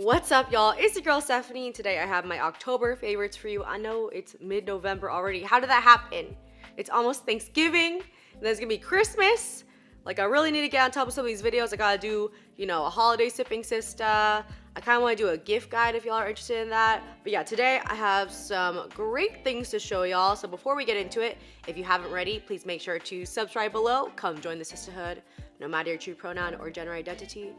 What's up, y'all? It's your girl Stephanie, and today I have my October favorites for you. I know it's mid-November already. How did that happen? It's almost Thanksgiving, and then it's gonna be Christmas. Like, I really need to get on top of some of these videos. I gotta do, a holiday sipping sista. I kind of want to do a gift guide if y'all are interested in that. But yeah, today I have some great things to show y'all. So before we get into it, if you haven't already, please make sure to subscribe below. Come join the sisterhood. No matter your true pronoun or gender identity,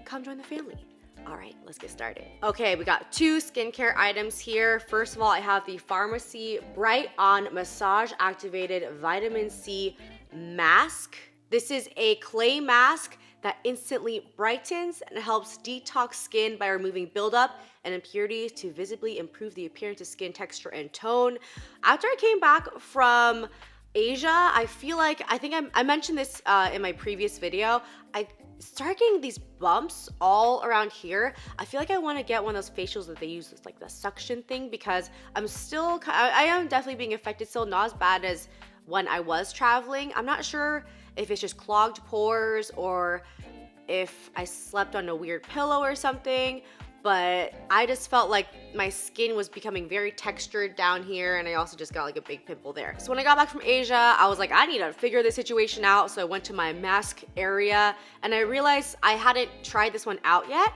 come join the family. All right, let's get started. Okay, we got two skincare items here. First of all, I have the Farmacy Bright On Massage Activated Vitamin C Mask. This is a clay mask that instantly brightens and helps detox skin by removing buildup and impurities to visibly improve the appearance of skin texture and tone. After I came back from Asia, I think I mentioned this in my previous video. I started getting these bumps all around here. I feel like I want to get one of those facials that they use, like the suction thing, because I am definitely being affected still, not as bad as when I was traveling. I'm not sure if it's just clogged pores or if I slept on a weird pillow or something, but I just felt like my skin was becoming very textured down here, and I also just got like a big pimple there. So when I got back from Asia, I was like, I need to figure this situation out. So I went to my mask area and I realized I hadn't tried this one out yet.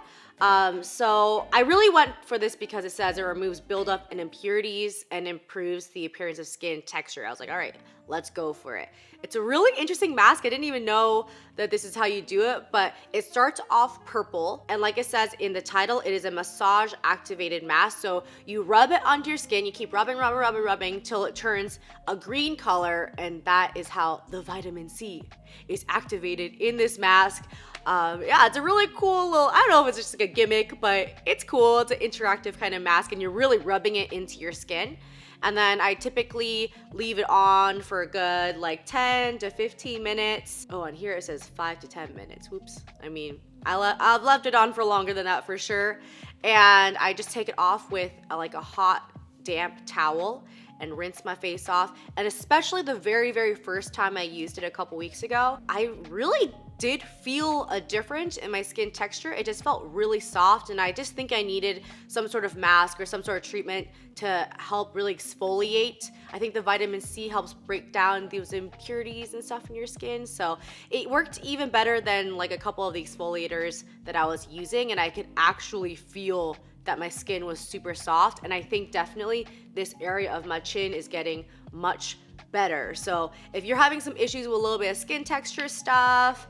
So I really went for this because it says it removes buildup and impurities and improves the appearance of skin texture. I was like, all right, let's go for it. It's a really interesting mask. I didn't even know that this is how you do it, but it starts off purple. And like it says in the title, it is a massage activated mask. So you rub it onto your skin, you keep rubbing till it turns a green color. And that is how the vitamin C is activated in this mask. Yeah, it's a really cool little, I don't know if it's just like a gimmick, but it's cool. It's an interactive kind of mask and you're really rubbing it into your skin. And then I typically leave it on for a good like 10 to 15 minutes. Oh, and here it says 5 to 10 minutes. Whoops. I mean, I've left it on for longer than that for sure. And I just take it off with like a hot, damp towel and rinse my face off. And especially the very, very first time I used it a couple weeks ago, I really did feel a difference in my skin texture. It just felt really soft, and I just think I needed some sort of mask or some sort of treatment to help really exfoliate. I think the vitamin C helps break down those impurities and stuff in your skin. So it worked even better than like a couple of the exfoliators that I was using, and I could actually feel that my skin was super soft. And I think definitely this area of my chin is getting much better. So if you're having some issues with a little bit of skin texture stuff,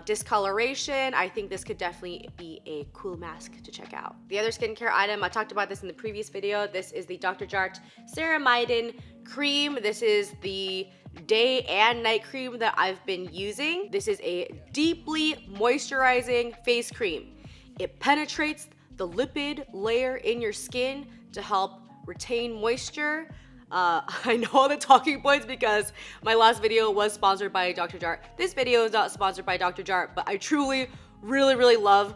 discoloration, I think this could definitely be a cool mask to check out. The other skincare item, I talked about this in the previous video. This is the Dr.Jart Ceramidin Cream. This is the day and night cream that I've been using. This is a deeply moisturizing face cream. It penetrates the lipid layer in your skin to help retain moisture. I know all the talking points because my last video was sponsored by Dr.Jart. This video is not sponsored by Dr.Jart, but I truly, really love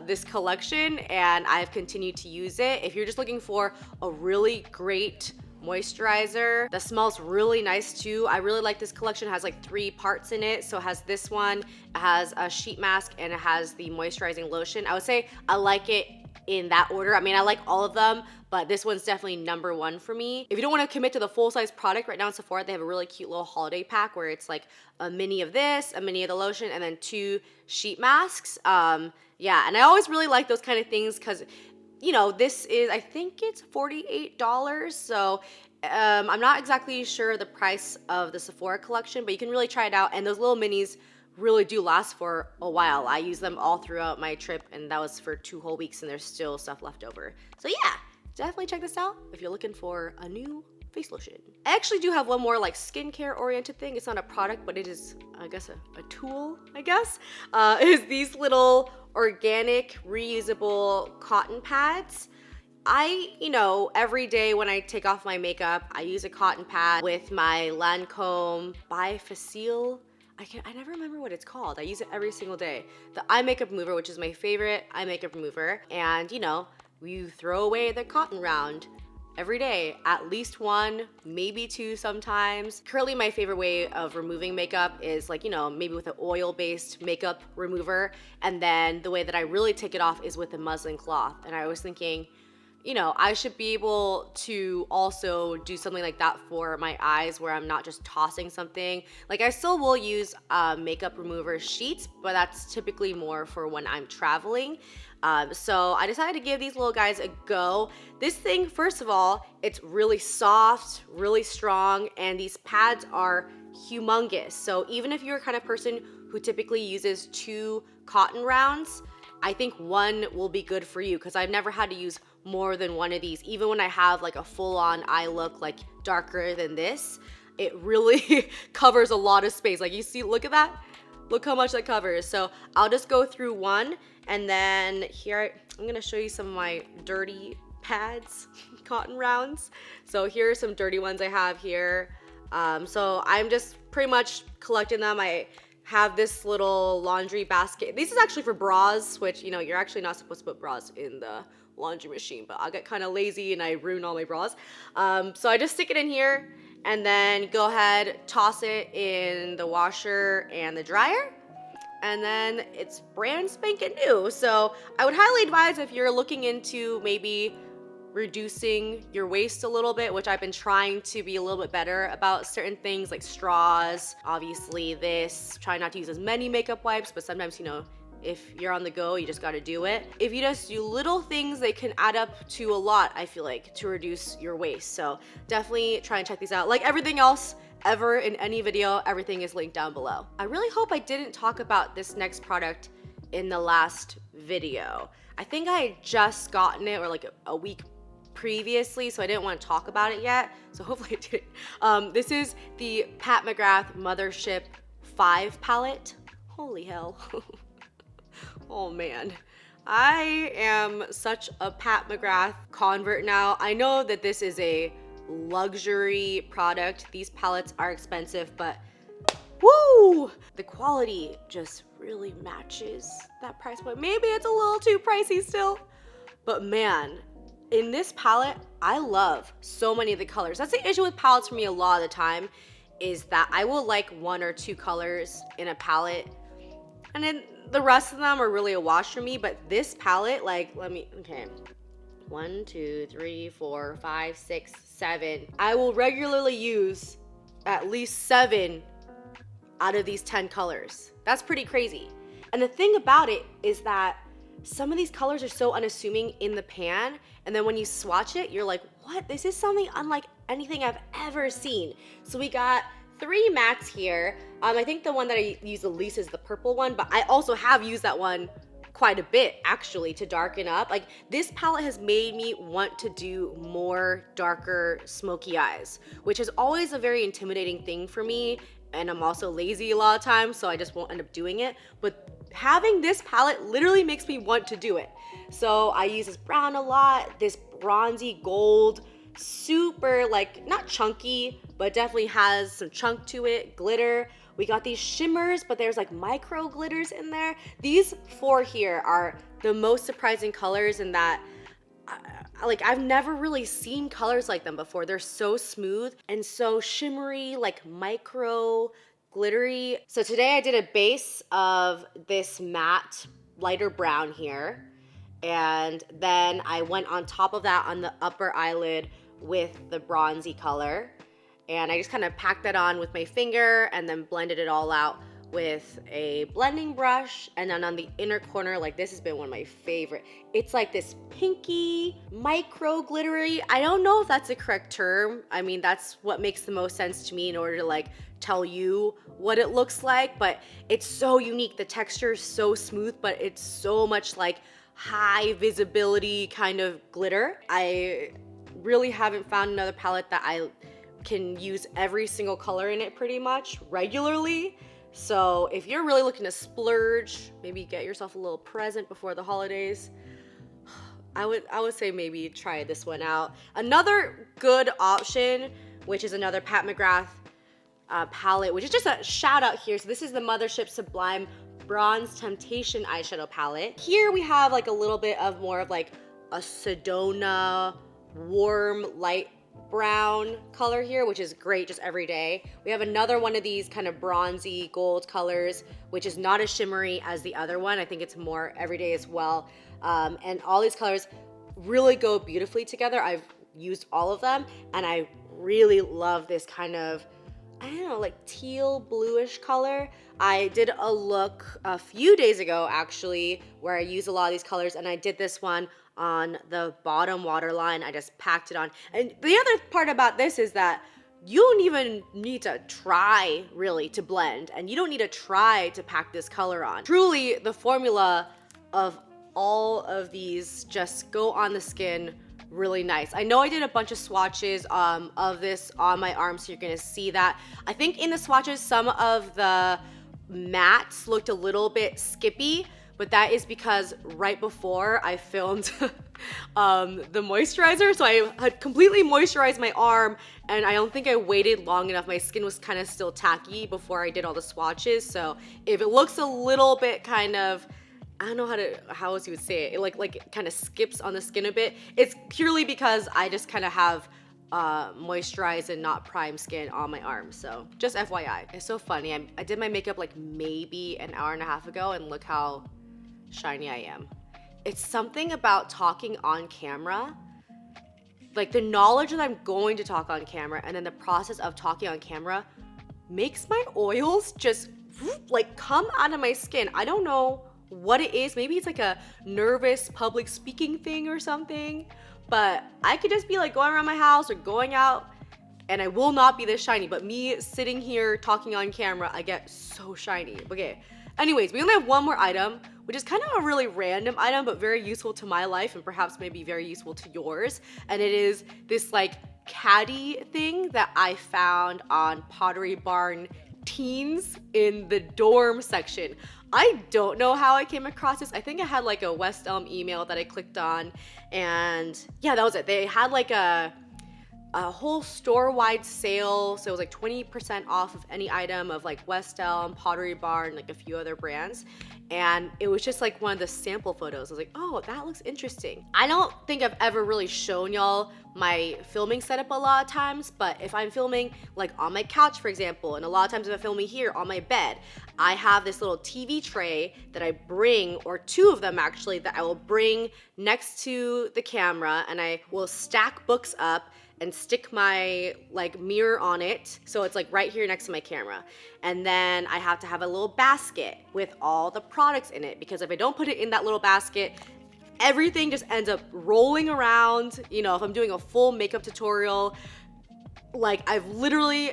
this collection, and I've continued to use it. If you're just looking for a really great moisturizer that smells really nice too, I really like this collection. It has like 3 parts in it. So it has this one, it has a sheet mask, and it has the moisturizing lotion. I would say I like it in that order. I mean, I like all of them, but this one's definitely number 1 for me. If you don't want to commit to the full-size product, right now in Sephora, they have a really cute little holiday pack where it's like a mini of this, a mini of the lotion, and then 2 sheet masks. Yeah, and I always really like those kind of things because, this is, I think it's $48. So I'm not exactly sure the price of the Sephora collection, but you can really try it out. And those little minis really do last for a while. I use them all throughout my trip, and that was for 2 whole weeks, and there's still stuff left over. So yeah, definitely check this out if you're looking for a new face lotion. I actually do have one more like skincare oriented thing. It's not a product, but it is, I guess, a tool, I guess. Is these little organic reusable cotton pads. Every day when I take off my makeup, I use a cotton pad with my Lancome Bifacile. I never remember what it's called. I use it every single day. The eye makeup remover, which is my favorite eye makeup remover. And you throw away the cotton round. every day, at least one, maybe two sometimes. Currently, my favorite way of removing makeup is like, you know, maybe with an oil-based makeup remover. And then the way that I really take it off is with a muslin cloth. And I was thinking, you know, I should be able to also do something like that for my eyes where I'm not just tossing something. Like I still will use makeup remover sheets, but that's typically more for when I'm traveling. So I decided to give these little guys a go. This thing, first of all, it's really soft, really strong, and these pads are humongous. So even if you're a kind of person who typically uses 2 cotton rounds, I think one will be good for you because I've never had to use more than one of these. Even when I have like a full-on eye look like darker than this, it really covers a lot of space. Like you see, look at that. Look how much that covers. So I'll just go through one, and then here I'm gonna show you some of my dirty pads, cotton rounds. So here are some dirty ones I have here. So I'm just pretty much collecting them. I have this little laundry basket. This is actually for bras, which, you know, you're actually not supposed to put bras in the laundry machine, but I get kind of lazy and I ruin all my bras. So I just stick it in here and then go ahead, toss it in the washer and the dryer, and then it's brand spanking new. So I would highly advise if you're looking into maybe reducing your waste a little bit, which I've been trying to be a little bit better about certain things like straws, obviously this, try not to use as many makeup wipes, but sometimes, you know, if you're on the go, you just gotta do it. If you just do little things, they can add up to a lot, I feel like, to reduce your waste. So definitely try and check these out. Like everything else ever in any video, everything is linked down below. I really hope I didn't talk about this next product in the last video. I think I had just gotten it or like a week previously, so I didn't want to talk about it yet, so hopefully I didn't. This is the Pat McGrath Mothership 5 palette. Holy hell. Oh man, I am such a Pat McGrath convert now. I know that this is a luxury product. These palettes are expensive, but woo! The quality just really matches that price point. Maybe it's a little too pricey still, but man, in this palette, I love so many of the colors. That's the issue with palettes for me a lot of the time, is that I will like 1 or 2 colors in a palette, and then the rest of them are really a wash for me. But this palette, like, okay. 1, 2, 3, 4, 5, 6, 7. I will regularly use at least 7 out of these 10 colors. That's pretty crazy. And the thing about it is that some of these colors are so unassuming in the pan, and then when you swatch it, you're like, what? This is something unlike anything I've ever seen. So we got 3 mattes here. I think the one that I use the least is the purple one, but I also have used that one quite a bit actually to darken up. Like this palette has made me want to do more darker smoky eyes, which is always a very intimidating thing for me, and I'm also lazy a lot of times, so I just won't end up doing it. But having this palette literally makes me want to do it. So I use this brown a lot, this bronzy gold, super like, not chunky, but definitely has some chunk to it, glitter. We got these shimmers, but there's like micro glitters in there. These 4 here are the most surprising colors in that like I've never really seen colors like them before. They're so smooth and so shimmery, like micro glittery. So today I did a base of this matte lighter brown here, and then I went on top of that on the upper eyelid with the bronzy color, and I just kind of packed that on with my finger and then blended it all out with a blending brush. And then on the inner corner, like this has been one of my favorite. It's like this pinky, micro glittery. I don't know if that's the correct term. I mean, that's what makes the most sense to me in order to like tell you what it looks like, but it's so unique. The texture is so smooth, but it's so much like high visibility kind of glitter. I really haven't found another palette that I can use every single color in it pretty much regularly. So if you're really looking to splurge, maybe get yourself a little present before the holidays, I would say maybe try this one out. Another good option, which is another Pat McGrath palette, which is just a shout out here. So this is the Mothership Sublime Bronze Temptation eyeshadow palette. Here we have like a little bit of more of like a Sedona warm, light brown color here, which is great just every day. We have another one of these kind of bronzy gold colors, which is not as shimmery as the other one. I think it's more everyday as well. And all these colors really go beautifully together. I've used all of them, and I really love this kind of, I don't know, like teal bluish color. I did a look a few days ago actually where I used a lot of these colors, and I did this one on the bottom waterline. I just packed it on. And the other part about this is that you don't even need to try really to blend, and you don't need to try to pack this color on. Truly, the formula of all of these just go on the skin really nice. I know I did a bunch of swatches of this on my arm, so you're gonna see that. I think in the swatches, some of the mattes looked a little bit skippy, but that is because right before I filmed the moisturizer, so I had completely moisturized my arm, and I don't think I waited long enough. My skin was kind of still tacky before I did all the swatches, so if it looks a little bit kind of, I don't know how else you would say it, it like kind of skips on the skin a bit, it's purely because I just kind of have moisturized and not prime skin on my arms. So just FYI. It's so funny. I did my makeup like maybe an hour and a half ago, and look how shiny I am. It's something about talking on camera, like the knowledge that I'm going to talk on camera and then the process of talking on camera makes my oils just like come out of my skin. I don't know what it is. Maybe it's like a nervous public speaking thing or something, but I could just be like going around my house or going out and I will not be this shiny, but me sitting here talking on camera, I get so shiny. Okay, anyways, we only have one more item, which is kind of a really random item, but very useful to my life and perhaps maybe very useful to yours. And it is this like caddy thing that I found on Pottery Barn Teens in the dorm section. I don't know how I came across this. I think I had like a West Elm email that I clicked on, and yeah, that was it. They had like a whole store-wide sale, so it was like 20% off of any item of like West Elm, Pottery Barn, like a few other brands. And it was just like one of the sample photos. I was like, oh, that looks interesting. I don't think I've ever really shown y'all my filming setup a lot of times, but if I'm filming like on my couch, for example, and a lot of times if I'm filming here on my bed, I have this little TV tray that I bring, or two of them actually, that I will bring next to the camera, and I will stack books up and stick my like mirror on it, so it's like right here next to my camera. And then I have to have a little basket with all the products in it, because if I don't put it in that little basket, everything just ends up rolling around. You know, if I'm doing a full makeup tutorial, like I've literally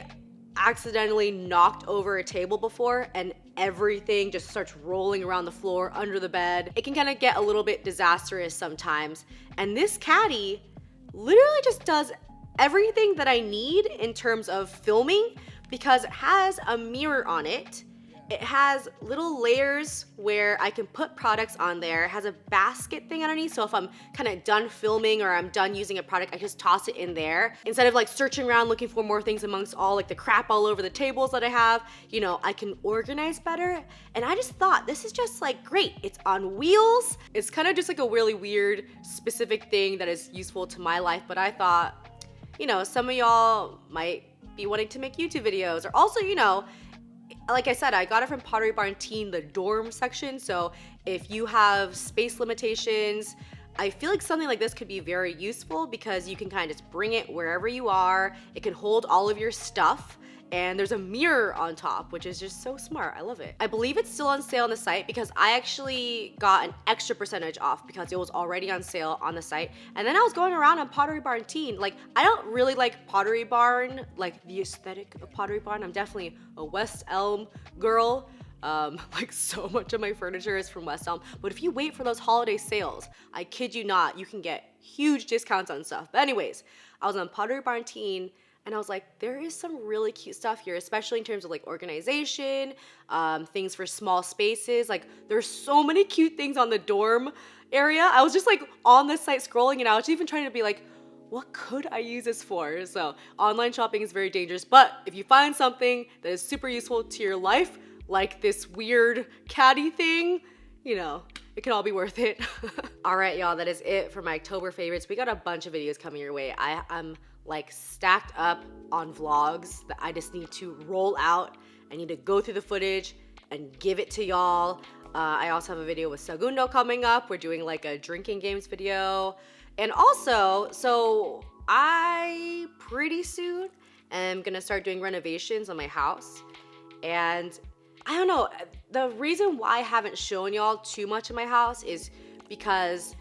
accidentally knocked over a table before and everything just starts rolling around the floor under the bed. It can kind of get a little bit disastrous sometimes. And this caddy literally just does everything that I need in terms of filming, because it has a mirror on it. It has little layers where I can put products on there. It has a basket thing underneath, so if I'm kind of done filming or I'm done using a product, I just toss it in there. Instead of like searching around looking for more things amongst all like the crap all over the tables that I have, you know, I can organize better. And I just thought, this is just like great. It's on wheels. It's kind of just like a really weird specific thing that is useful to my life, but I thought, you know, some of y'all might be wanting to make YouTube videos, or also, you know, like I said, I got it from Pottery Barn Teen, the dorm section. So if you have space limitations, I feel like something like this could be very useful, because you can kind of just bring it wherever you are. It can hold all of your stuff, and there's a mirror on top, which is just so smart. I love it. I believe it's still on sale on the site, because I actually got an extra percentage off because it was already on sale on the site. And then I was going around on Pottery Barn Teen. Like, I don't really like Pottery Barn, like the aesthetic of Pottery Barn. I'm definitely a West Elm girl. Like so much of my furniture is from West Elm. But if you wait for those holiday sales, I kid you not, you can get huge discounts on stuff. But anyways, I was on Pottery Barn Teen, and I was like, there is some really cute stuff here, especially in terms of like organization, things for small spaces. Like, there's so many cute things on the dorm area. I was just like on the site scrolling, and I was even trying to be like, what could I use this for? So online shopping is very dangerous, but if you find something that is super useful to your life, like this weird caddy thing, you know, it can all be worth it. All right, y'all, that is it for my October favorites. We got a bunch of videos coming your way. I'm like stacked up on vlogs that I just need to roll out. I need to go through the footage and give it to y'all. I also have a video with Segundo coming up. We're doing like a drinking games video. And also, so I pretty soon am gonna start doing renovations on my house. And I don't know, the reason why I haven't shown y'all too much of my house is because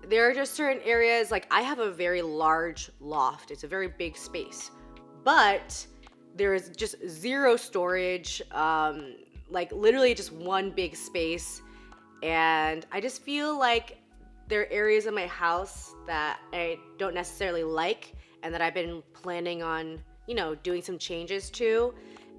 there are just certain areas, like I have a very large loft. It's a very big space, but there is just zero storage, like literally just one big space. And I just feel like there are areas of my house that I don't necessarily like and that I've been planning on, you know, doing some changes to.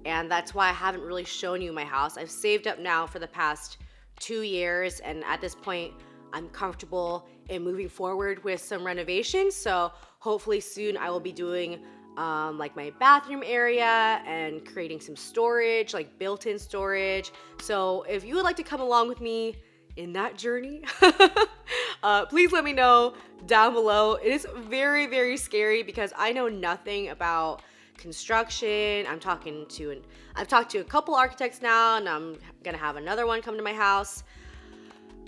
And that's why I haven't really shown you my house. I've saved up now for the past 2 years, and at this point, I'm comfortable in moving forward with some renovations. So hopefully soon I will be doing like my bathroom area and creating some storage, like built-in storage. So if you would like to come along with me in that journey, please let me know down below. It is very, very scary because I know nothing about construction. I've talked to a couple architects now, and I'm gonna have another one come to my house.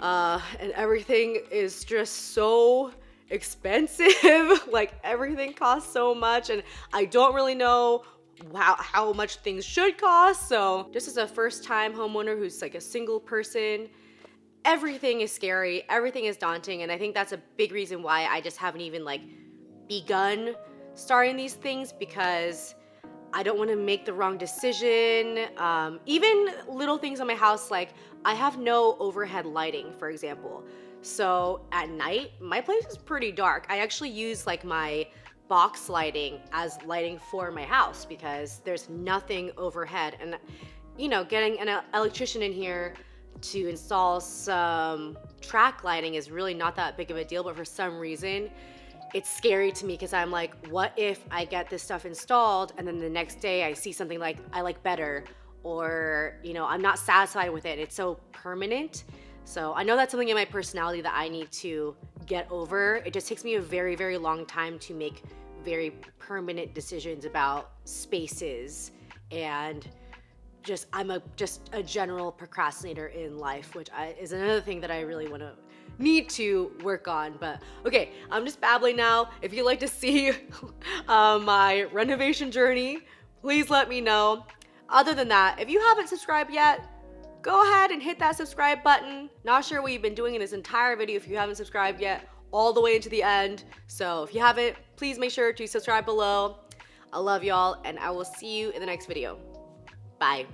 And everything is just so expensive. Like everything costs so much, and I don't really know how much things should cost. So just as a first-time homeowner who's like a single person, everything is scary, everything is daunting, and I think that's a big reason why I just haven't even like begun starting these things, because I don't want to make the wrong decision. Even little things on my house, like I have no overhead lighting, for example. So at night, my place is pretty dark. I actually use like my box lighting as lighting for my house because there's nothing overhead. And you know, getting an electrician in here to install some track lighting is really not that big of a deal, but for some reason, it's scary to me because I'm like, what if I get this stuff installed and then the next day I see something like I like better, or you know, I'm not satisfied with it. It's so permanent. So I know that's something in my personality that I need to get over. It just takes me a very, very long time to make very permanent decisions about spaces, and I'm just a general procrastinator in life, which is another thing that I really need to work on. But okay, I'm just babbling now. If you'd like to see my renovation journey, please let me know. Other than that, if you haven't subscribed yet, go ahead and hit that subscribe button. Not sure what you've been doing in this entire video if you haven't subscribed yet, all the way into the end. So if you haven't, please make sure to subscribe below. I love y'all, and I will see you in the next video. Bye.